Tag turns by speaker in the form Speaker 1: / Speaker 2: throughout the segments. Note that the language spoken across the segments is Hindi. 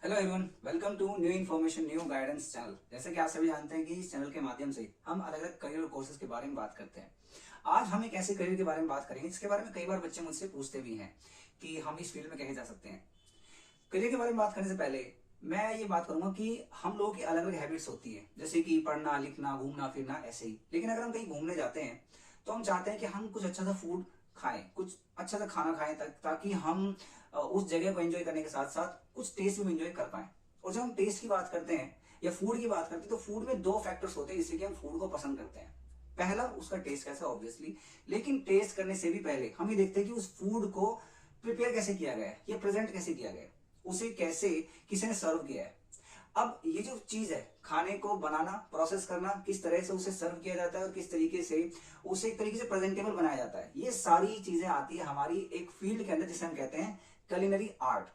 Speaker 1: Hello everyone, welcome to new information new guidance channel. जैसे कि आप सभी जानते हैं कि इस चैनल के माध्यम से हम अलग अलग करियर और कोर्सेज के बारे में बात करते हैं। आज हम एक ऐसे करियर के बारे में बात करेंगे जिसके बारे में कई बार बच्चे मुझसे पूछते भी हैं कि हम इस फील्ड में कैसे जा सकते हैं। करियर के बारे में बात करने से पहले मैं ये बात करूंगा कि हम लोगों की अलग अलग हैबिट्स होती है, जैसे कि पढ़ना, लिखना, घूमना फिरना, ऐसे ही। लेकिन अगर हम कहीं घूमने जाते हैं तो हम चाहते हैं कि हम कुछ अच्छा सा फूड खाएं, कुछ अच्छा सा खाना खाएं, ताकि हम उस जगह को एंजॉय करने के साथ साथ कुछ टेस्ट भी एंजॉय कर पाएं। और जब हम टेस्ट की बात करते हैं या फूड की बात करते हैं तो फूड में दो फैक्टर्स होते हैं जिससे कि हम फूड को पसंद करते हैं। पहला, उसका टेस्ट कैसा, ऑब्वियसली। लेकिन टेस्ट करने से भी पहले हम ये देखते हैं कि उस फूड को प्रिपेयर कैसे किया गया है या प्रेजेंट कैसे किया गया है, उसे कैसे किसी ने सर्व किया है। अब ये जो चीज है, खाने को बनाना, प्रोसेस करना, किस तरह से उसे सर्व किया जाता है और किस तरीके से उसे एक तरीके से प्रेजेंटेबल बनाया जाता है, ये सारी चीजें आती है हमारी एक फील्ड के अंदर जिसे हम कहते हैं कलिनरी आर्ट।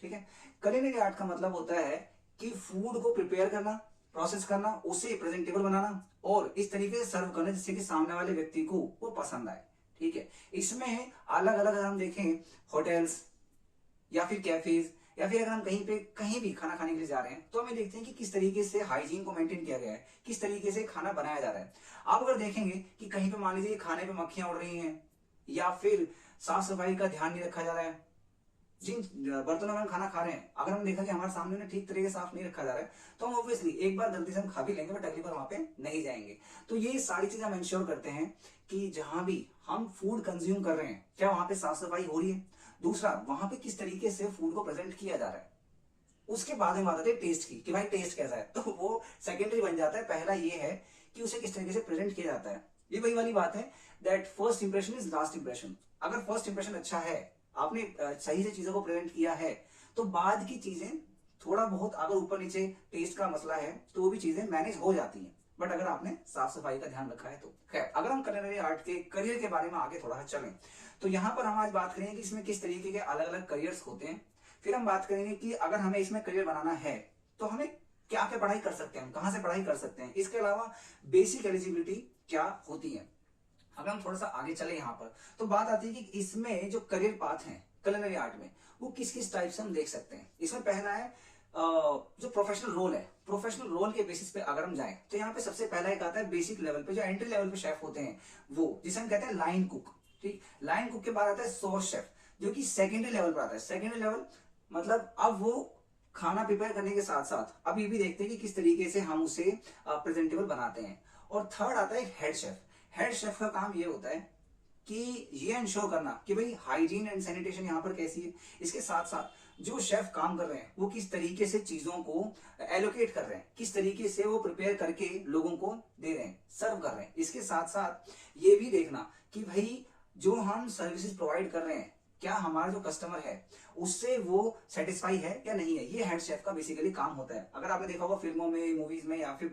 Speaker 1: ठीक है। कलिनरी आर्ट का मतलब होता है कि फूड को प्रिपेयर करना, प्रोसेस करना, उसे प्रेजेंटेबल बनाना और इस तरीके से सर्व करना जिससे कि सामने वाले व्यक्ति को वो पसंद आए। ठीक है। इसमें अलग अलग अगर हम देखें, होटल्स या फिर कैफेज या फिर अगर हम कहीं पे कहीं भी खाना खाने के लिए जा रहे हैं तो हमें देखते हैं कि किस तरीके से हाइजीन को मेंटेन किया गया है, किस तरीके से खाना बनाया जा रहा है। आप अगर देखेंगे कि कहीं पे मान लीजिए खाने पे मक्खियां उड़ रही हैं या फिर साफ सफाई का ध्यान नहीं रखा जा रहा है, जिन बर्तनों में हम खाना खा रहे हैं अगर हम देखा कि हमारे सामने उन्हें ठीक तरीके से साफ नहीं रखा जा रहा है तो हम ऑब्वियसली एक बार गलती से हम खा भी लेंगे बट अगली बार वहां पे नहीं जाएंगे। तो ये सारी चीजें हम इंश्योर करते हैं कि जहां भी हम फूड कंज्यूम कर रहे हैं क्या वहां पे साफ सफाई हो रही है, दूसरा वहां पे किस तरीके से फूड को प्रेजेंट किया जा रहा है। उसके बाद में बात आती है टेस्ट की कि भाई टेस्ट कैसा है, तो वो सेकेंडरी बन जाता है। पहला ये है कि उसे किस तरीके से प्रेजेंट किया जाता है। ये वही वाली बात है that first impression is last impression. अगर फर्स्ट इंप्रेशन अच्छा है, आपने सही से चीजों को प्रेजेंट किया है, तो बाद की चीजें थोड़ा बहुत अगर ऊपर नीचे टेस्ट का मसला है तो वो भी चीजें मैनेज हो जाती हैं। बट अगर आपने साफ सफाई का ध्यान रखा है तो खैर। अगर हम कलिनरी आर्ट के करियर के बारे में आगे थोड़ा चलें तो यहाँ पर हम आज बात करेंगे कि इसमें किस तरीके के अलग अलग करियर्स होते हैं। फिर हम बात करेंगे कि अगर हमें इसमें करियर बनाना है तो हमें क्या क्या पढ़ाई कर सकते हैं, हम कहां से पढ़ाई कर सकते हैं, इसके अलावा बेसिक एलिजिबिलिटी क्या होती है। अगर हम थोड़ा सा आगे चले यहाँ पर तो बात आती है कि इसमें जो करियर पाथ है कलिनरी आर्ट में वो किस किस टाइप से हम देख सकते हैं। इसमें पहला है जो प्रोफेशनल रोल है। प्रोफेशनल रोल के बेसिस पे अगर हम जाएं तो यहाँ पे सबसे पहला एक आता है बेसिक लेवल पे, जो एंट्री लेवल पे शेफ होते हैं वो, जिसे हम कहते हैं लाइन कुक। ठीक। लाइन कुक के बाद आता है सॉस शेफ जो कि सेकेंडरी लेवल पर आता है। सेकेंडरी लेवल मतलब अब वो खाना प्रिपेयर करने के साथ साथ अब ये भी देखते हैं कि किस तरीके से हम उसे प्रेजेंटेबल बनाते हैं। और थर्ड आता है हेड शेफ। हेड शेफ का काम ये होता है कि ये इंश्योर करना कि भाई हाइजीन एंड सैनिटेशन यहाँ पर कैसी है, इसके साथ साथ जो शेफ काम कर रहे हैं वो किस तरीके से चीजों को एलोकेट कर रहे हैं, किस तरीके से वो प्रिपेयर करके लोगों को दे रहे हैं, सर्व कर रहे हैं। इसके साथ साथ ये भी देखना कि भाई जो हम सर्विसेज प्रोवाइड कर रहे हैं क्या हमारा जो कस्टमर है उससे वो सेटिस्फाई है या नहीं है। ये हेड शेफ का बेसिकली काम होता है। अगर आपने देखा होगा फिल्मों में, मूवीज में या फिर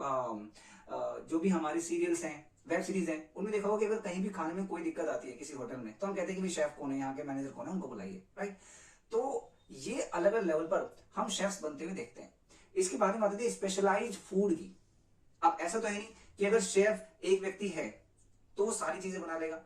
Speaker 1: जो भी हमारी सीरियल्स हैं, वेब सीरीज है, उनमें देखा होगा कि अगर कहीं भी खाने में कोई दिक्कत आती है किसी होटल में तो हम कहते हैं कि शेफ कौन है, यहाँ के मैनेजर कौन है, उनको बुलाइए। राइट। तो ये अलग अलग लेवल पर हम शेफ्स बनते हुए देखते हैं। इसके बारे में आते थे स्पेशलाइज्ड फूड की। अब ऐसा तो है नहीं कि अगर शेफ एक व्यक्ति है तो वो सारी चीजें बना लेगा,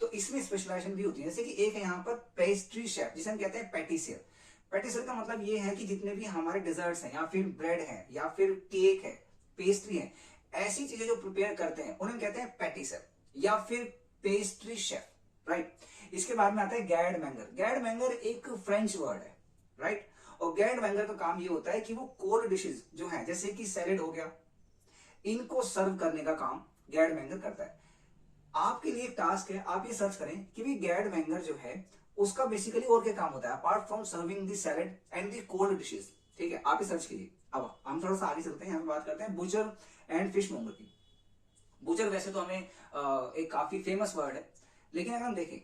Speaker 1: तो इसमें स्पेशलाइजेशन भी होती है। जैसे कि एक है यहाँ पर पेस्ट्री शेफ जिसे हम कहते हैं पैटिसियर। पैटिसियर का मतलब ये है कि जितने भी हमारे डिजर्ट्स हैं या फिर ब्रेड है या फिर केक है, पेस्ट्री है, ऐसी चीजें जो प्रिपेयर करते हैं उन्हें कहते हैं पैटिसियर या फिर पेस्ट्री शेफ। राइट। इसके बाद में आता है गैड मैंगर। गैड मैंगर एक फ्रेंच वर्ड है। राइट। और गैड मैंगर का काम ये होता है कि वो कोल्ड डिशेज जो है जैसे कि सैलेड हो गया, इनको सर्व करने का काम गैड मैंगर करता है। आपके लिए एक टास्क है, आप ये सर्च करें कि भी गैड मैंगर जो है उसका बेसिकली और क्या काम होता है apart from serving the salad and the cold dishes. ठीक है, आप ये सर्च कीजिए। अब हम थोड़ा सा आगे चलते हैं, यहाँ पे बात करते हैं बुचर एंड फिश मोंगर की। बुचर वैसे तो हमें एक काफी फेमस वर्ड है, लेकिन अगर हम देखें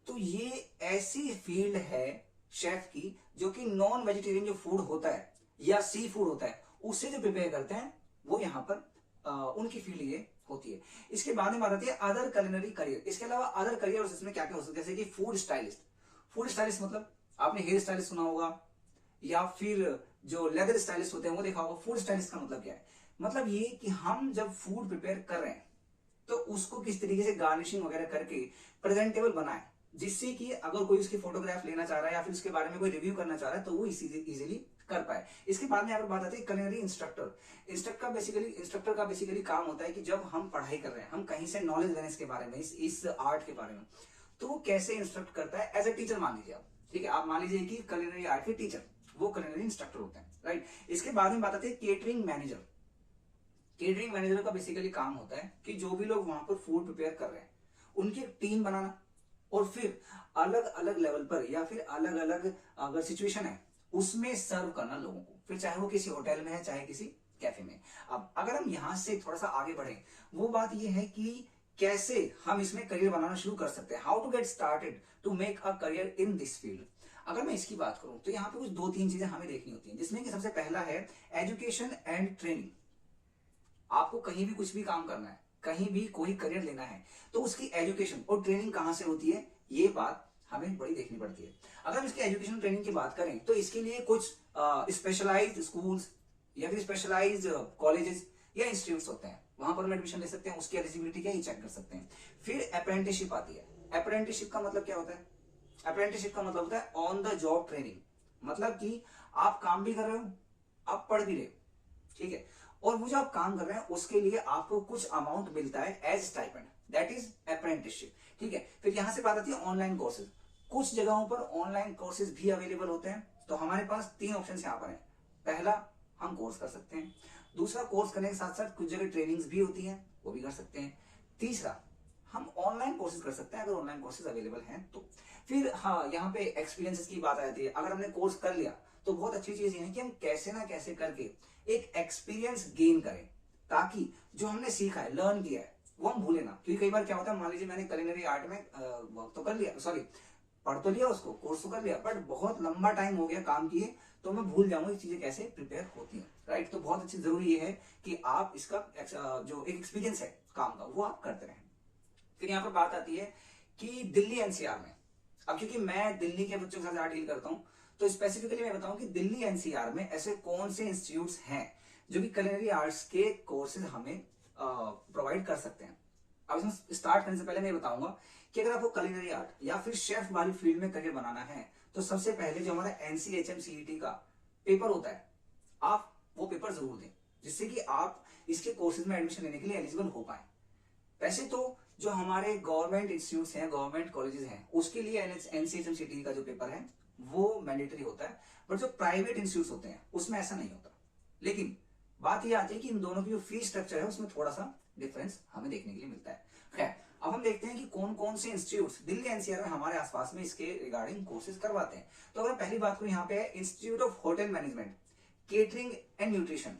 Speaker 1: तो ये ऐसी फील्ड है शेफ की जो कि नॉन वेजिटेरियन जो फूड होता है या सी फूड होता है उसे जो प्रिपेयर करते हैं वो यहाँ पर उनकी फील्ड ये होती है। इसके बाद में बात आती है अदर कलिनरी करियर। इसके अलावा अदर करियर इसमें क्या क्या हो सकते हैं, जैसे कि फूड स्टाइलिस्ट। फूड स्टाइलिस्ट मतलब आपने हेयर स्टाइलिस्ट सुना होगा या फिर जो लेदर स्टाइलिस्ट होते हैं वो देखा होगा। फूड स्टाइलिस्ट का मतलब क्या है, मतलब ये कि हम जब फूड प्रिपेयर कर रहे हैं तो उसको किस तरीके से गार्निशिंग वगैरह करके प्रेजेंटेबल बनाए जिससे कि अगर कोई उसकी फोटोग्राफ लेना चाह रहा है या फिर उसके बारे में कोई रिव्यू करना चाह रहा है तो वो इजीली कर पाए। इसके बाद में यहाँ पर बात आती है कलिनरी इंस्ट्रक्टर। इंस्ट्रक्टर का बेसिकली काम होता है कि जब हम पढ़ाई कर रहे हैं, हम कहीं से नॉलेज लेने इसके बारे में, इस आर्ट के बारे में, तो वो कैसे इंस्ट्रक्ट करता है एज ए टीचर मान लीजिए आप, ठीक है, आप मान लीजिए कि कलिनरी आर्ट के टीचर वो कलिनरी इंस्ट्रक्टर होते हैं, राइट। इसके बाद में बात आती है केटरिंग मैनेजर। केटरिंग मैनेजर का बेसिकली काम होता है कि जो भी लोग वहां पर फूड प्रिपेयर कर रहे हैं उनकी एक टीम बनाना, और फिर अलग अलग लेवल पर या फिर अलग अलग अगर सिचुएशन है उसमें सर्व करना लोगों को, फिर चाहे वो किसी होटल में है चाहे किसी कैफे में। अब अगर हम यहां से थोड़ा सा आगे बढ़े, वो बात ये है कि कैसे हम इसमें करियर बनाना शुरू कर सकते हैं, how to get started to make a career in this field. अगर मैं इसकी बात करूं तो यहाँ पे कुछ 2-3 चीजें हमें देखनी होती हैं, जिसमें कि सबसे पहला है एजुकेशन एंड ट्रेनिंग। आपको कहीं भी कुछ भी काम करना है, कहीं भी कोई करियर लेना है, तो उसकी एजुकेशन और ट्रेनिंग कहां से होती है, ये बात हमें बड़ी देखनी पड़ती है। अगर हम इसकी एजुकेशन ट्रेनिंग की बात करें तो इसके लिए कुछ स्पेशलाइज्ड स्कूल्स या फिर स्पेशलाइज्ड कॉलेजेस या इंस्टीट्यूट्स होते हैं, वहां पर हम एडमिशन ले सकते हैं, उसकी एलिजिबिलिटी क्या ही चेक कर सकते हैं। फिर अप्रेंटिसशिप आती है। अप्रेंटिसशिप का मतलब क्या होता है? अप्रेंटिसशिप का मतलब होता है ऑन द जॉब ट्रेनिंग, मतलब कि आप काम भी कर रहे हो, आप पढ़ भी रहे हो, ठीक है, और वो जो आप काम कर रहे हैं उसके लिए आपको कुछ अमाउंट मिलता है as stipend, that is apprenticeship, ठीक है। फिर यहां से बात आती है ऑनलाइन कोर्सेज। कुछ जगहों पर ऑनलाइन कोर्सेज भी अवेलेबल होते हैं, तो हमारे पास 3 ऑप्शन यहाँ पर है। पहला, हम कोर्स कर सकते हैं। दूसरा, कोर्स करने के साथ साथ कुछ जगह ट्रेनिंग्स भी होती हैं, वो भी कर सकते हैं। तीसरा, हम ऑनलाइन कोर्सेज कर सकते हैं अगर ऑनलाइन कोर्सेज अवेलेबल हैं तो। फिर हाँ, यहाँ पे एक्सपीरियंसेस की बात आ जाती है। अगर हमने कोर्स कर लिया तो बहुत अच्छी चीज ये है कि हम कैसे ना कैसे करके एक एक्सपीरियंस गेन करें, ताकि जो हमने सीखा है, लर्न किया है, वो हम भूले ना। क्योंकि कई बार क्या होता है, मान लीजिए मैंने कलिनरी आर्ट में वर्क तो कर लिया, सॉरी पढ़ तो लिया, उसको कोर्स तो कर लिया, बट बहुत लंबा टाइम हो गया काम किए, तो मैं भूल जाऊंगा चीजें कैसे प्रिपेयर होती हैं, राइट। तो बहुत अच्छी जरूरी ये है कि आप इसका जो एक एक्सपीरियंस है काम का वो आप करते रहें। फिर यहाँ पर बात आती है कि दिल्ली एनसीआर में, अब क्योंकि मैं दिल्ली के बच्चों के साथ ज्यादा डील करता हूँ, तो स्पेसिफिकली मैं बताऊं कि दिल्ली एनसीआर में ऐसे कौन से इंस्टीट्यूट्स हैं जो कि कलिनरी आर्ट्स के कोर्सेज हमें प्रोवाइड कर सकते हैं। अब इसमें स्टार्ट करने से पहले मैं बताऊंगा कि अगर आपको कलिनरी आर्ट या फिर शेफ वाली फील्ड में करियर बनाना है, तो सबसे पहले जो हमारा एनसीएचएम सीईटी का पेपर होता है, आप वो पेपर जरूर दें, जिससे कि आप इसके कोर्सेज में एडमिशन लेने के लिए एलिजिबल हो पाए। वैसे तो जो हमारे गवर्नमेंट इंस्टीट्यूट्स हैं, गवर्नमेंट कॉलेजेस हैं, उसके लिए एनसीएचएम सीईटी का जो पेपर है वो मैंडेटरी होता है, बट जो प्राइवेट इंस्टीट्यूट्स होते हैं उसमें ऐसा नहीं होता। लेकिन बात ये आती है कि इन दोनों की जो फीस स्ट्रक्चर है उसमें थोड़ा सा डिफरेंस हमें देखने के लिए मिलता है। खैर, अब हम देखते हैं कि कौन कौन से इंस्टीट्यूट्स दिल्ली एनसीआर में हमारे आसपास में इसके रिगार्डिंग कोर्सेज करवाते हैं। तो अगर पहली बात करूं, यहाँ पे है institute of hotel management, catering and nutrition,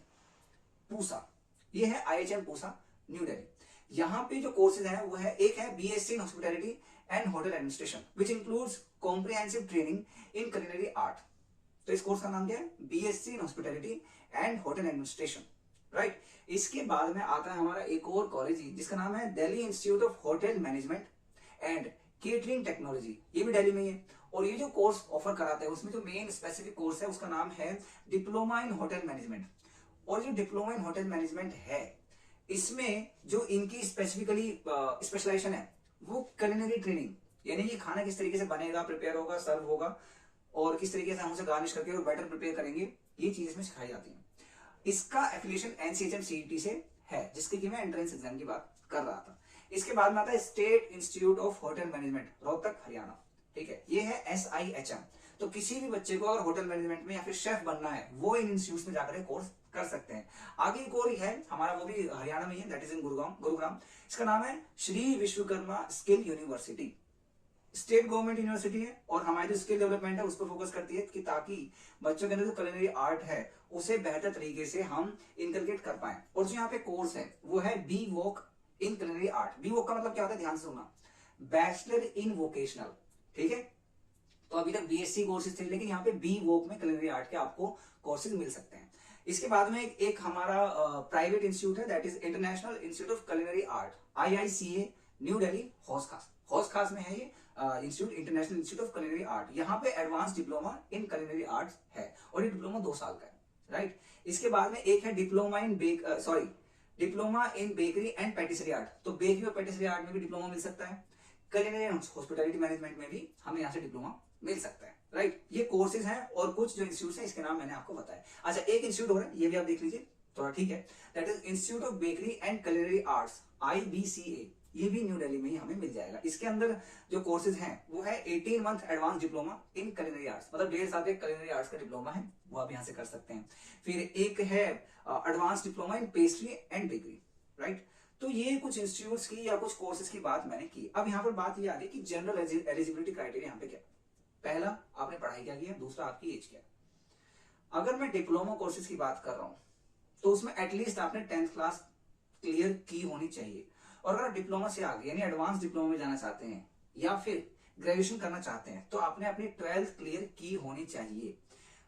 Speaker 1: Pusa. ये है आईएचएम पूसा, न्यू दिल्ली। यहाँ पे जो कोर्सेज हैं वो है, एक है BSc in hospitality and hotel administration which includes comprehensive training in culinary art. तो इस कोर्स का नाम क्या है? BSc in hospitality and hotel administration, right. इसके बाद में आता है हमारा एक और कॉलेज जिसका नाम है Delhi institute of hotel management and catering technology, ये भी दिल्ली में ही है। और ये जो कोर्स ऑफर कराते हैं उसमें जो मेन स्पेसिफिक कोर्स है उसका नाम है डिप्लोमा इन होटल मैनेजमेंट। और जो डिप्लोमा इन होटल मैनेजमेंट है, इसमें जो इनकी स्पेसिफिकली स्पेशलाइजेशन है वो कलिनरी ट्रेनिंग, यानी कि खाना किस तरीके से बनेगा, प्रिपेयर होगा, सर्व होगा, और किस तरीके से हम उसे गार्निश करके और बैटर प्रिपेयर करेंगे, ये चीज इसमें सिखाई जाती है। इसका एफिलिएशन एनसीएचएम सीईटी से है, जिसके की मैं एंट्रेंस एग्जाम की बात कर रहा था। इसके बाद में आता है state institute of hotel management, Rohtak, Haryana, ठीक है। ये है एसआईएचएम। तो किसी भी बच्चे को अगर होटल मैनेजमेंट में या फिर शेफ बनना है, वो इन इंस्टीट्यूट में जाकर कोर्स कर सकते हैं। आगे एक और है हमारा, वो भी हरियाणा में ही है, दैट इज इन गुरुग्राम। इसका नाम है Shri Vishwakarma skill university. State government university है, और हमारी जो स्किल डेवलपमेंट है उस पर फोकस करती है कि ताकि बच्चों के अंदर जो कलिनरी आर्ट है उसे बेहतर तरीके से हम इनकलकेट कर पाए। और जो यहाँ पे कोर्स है वो है B Voc in culinary art. B Voc का मतलब क्या होता है, ध्यान से सुनना, बैचलर इन वोकेशनल, ठीक है। तो अभी तक बीएससी कोर्सेज थे, लेकिन यहाँ पे बी वॉक में कलिनरी आर्ट के आपको कोर्सेज मिल सकते हैं। इसके बाद में एक हमारा प्राइवेट इंस्टीट्यूट है, that is International Institute of Culinary Art, IICA, New Delhi, Hauz Khas में है ये institute, International Institute of Culinary Art. यहाँ पे advance diploma in culinary arts है, और ये डिप्लोमा 2 साल का है, राइट। इसके बाद में एक है diploma in bakery and पैटिसरी art. तो बेकरी और पैटिसरी आर्ट में भी डिप्लोमा मिल सकता है। कलिनरी एंड हॉस्पिटैलिटी मैनेजमेंट में भी हमें यहाँ से डिप्लोमा मिल सकता है, राइट। ये कोर्सेज हैं और कुछ जो इंस्टीट्यूट हैं इसके नाम मैंने आपको बताया। अच्छा, एक इंस्टीट्यूट और है, ये भी आप देख लीजिए थोड़ा, ठीक है। That is institute of bakery and culinary arts, IBCA। ये भी न्यू दिल्ली में ही हमें मिल जाएगा। इसके अंदर जो कोर्सेज हैं वो है 18 मंथ एडवांस डिप्लोमा इन कुलिनरी आर्ट्स, मतलब 1.5 साल के कुलिनरी आर्ट्स का डिप्लोमा है, वो आप यहाँ से कर सकते हैं। फिर एक है advance diploma in pastry and bakery, right. तो ये कुछ इंस्टीट्यूट्स की या कुछ कोर्सेज की बात मैंने की। अब यहाँ पर बात ये आ गई कि जनरल एलिजिबिलिटी क्राइटेरिया यहाँ पे क्या, पहला आपने पढ़ाई क्या किया, दूसरा आपकी एज क्या। अगर मैं डिप्लोमा कोर्सेज की बात कर रहा हूं तो उसमें एटलीस्ट आपने 10th क्लास क्लियर की होनी चाहिए। और अगर डिप्लोमा से आगे यानी एडवांस डिप्लोमा में जाना चाहते हैं या फिर ग्रेजुएशन करना चाहते हैं तो आपने अपनी 12th क्लियर की होनी चाहिए।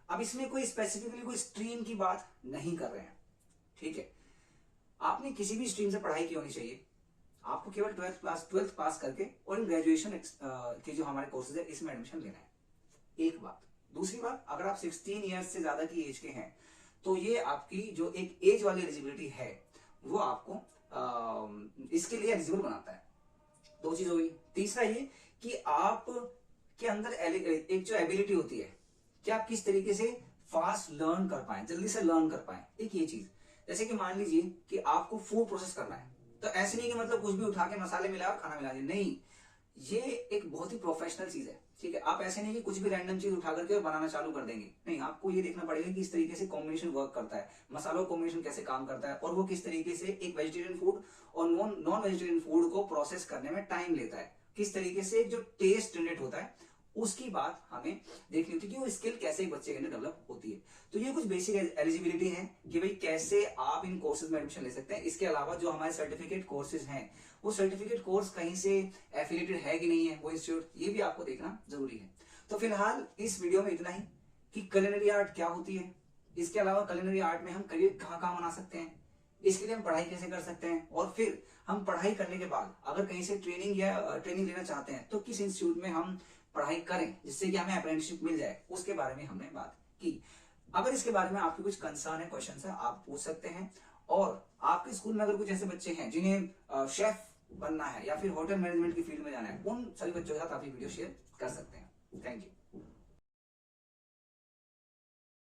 Speaker 1: अब इसमें कोई स्पेसिफिकली कोई स्ट्रीम की बात नहीं कर रहे हैं, ठीक है। आपने किसी भी स्ट्रीम से पढ़ाई की होनी चाहिए, आपको केवल 12th पास करके और इन ग्रेजुएशन के जो हमारे कोर्सेज है इसमें एडमिशन लेना है, एक बात। दूसरी बात, अगर आप 16 ईयर्स से ज्यादा की एज के हैं तो ये आपकी जो एक एज वाली एलिजिबिलिटी है वो आपको इसके लिए एलिजिबल बनाता है। दो चीज हो गई। तीसरा ये कि आप के अंदर एक जो एबिलिटी होती है कि आप किस तरीके से फास्ट लर्न कर पाए, जल्दी से लर्न कर पाए, एक ये चीज। जैसे कि मान लीजिए कि आपको फूड प्रोसेस करना है, तो ऐसे नहीं कि मतलब कुछ भी उठा के मसाले मिला और खाना मिला दिया, नहीं, ये एक बहुत ही प्रोफेशनल चीज है, ठीक है। आप ऐसे नहीं कि कुछ भी रैंडम चीज उठा करके बनाना चालू कर देंगे, नहीं, आपको ये देखना पड़ेगा कि इस तरीके से कॉम्बिनेशन वर्क करता है, मसालों कॉम्बिनेशन कैसे काम करता है और वो किस तरीके से एक वेजिटेरियन फूड और नॉन वेजिटेरियन फूड को प्रोसेस करने में टाइम लेता है, किस तरीके से जो टेस्ट जनरेट होता है उसकी बात हमें देखनी होती है कि वो स्किल कैसे एक बच्चे के अंदर डेवलप होती है। तो ये कुछ बेसिक एलिजिबिलिटी है कि भाई कैसे आप इन कोर्सेज में एडमिशन ले सकते हैं। इसके अलावा जो हमारे सर्टिफिकेट कोर्सेज हैं वो सर्टिफिकेट कोर्स कहीं से एफिलिएटेड है कि नहीं है वो इंस्टीट्यूट, ये भी आपको देखना जरूरी है। तो फिलहाल इस वीडियो में इतना ही कि कुलिनरी आर्ट क्या होती है, इसके अलावा कुलिनरी आर्ट में हम करियर कहाँ कहाँ बना सकते हैं, इसके लिए हम पढ़ाई कैसे कर सकते हैं, और फिर हम पढ़ाई करने के बाद अगर कहीं से ट्रेनिंग लेना चाहते हैं तो किस इंस्टीट्यूट में हम पढ़ाई करें जिससे कि हमें अप्रेंटिसशिप मिल जाए, उसके बारे में हमने बात की। अगर इसके बारे में आपके कुछ कंसर्न है, क्वेश्चन है, आप पूछ सकते हैं। और आपके स्कूल में अगर कुछ ऐसे बच्चे हैं जिन्हें शेफ बनना है या फिर होटल मैनेजमेंट की फील्ड में जाना है, उन सभी बच्चों के साथ आप ये वीडियो शेयर कर सकते हैं। Thank you.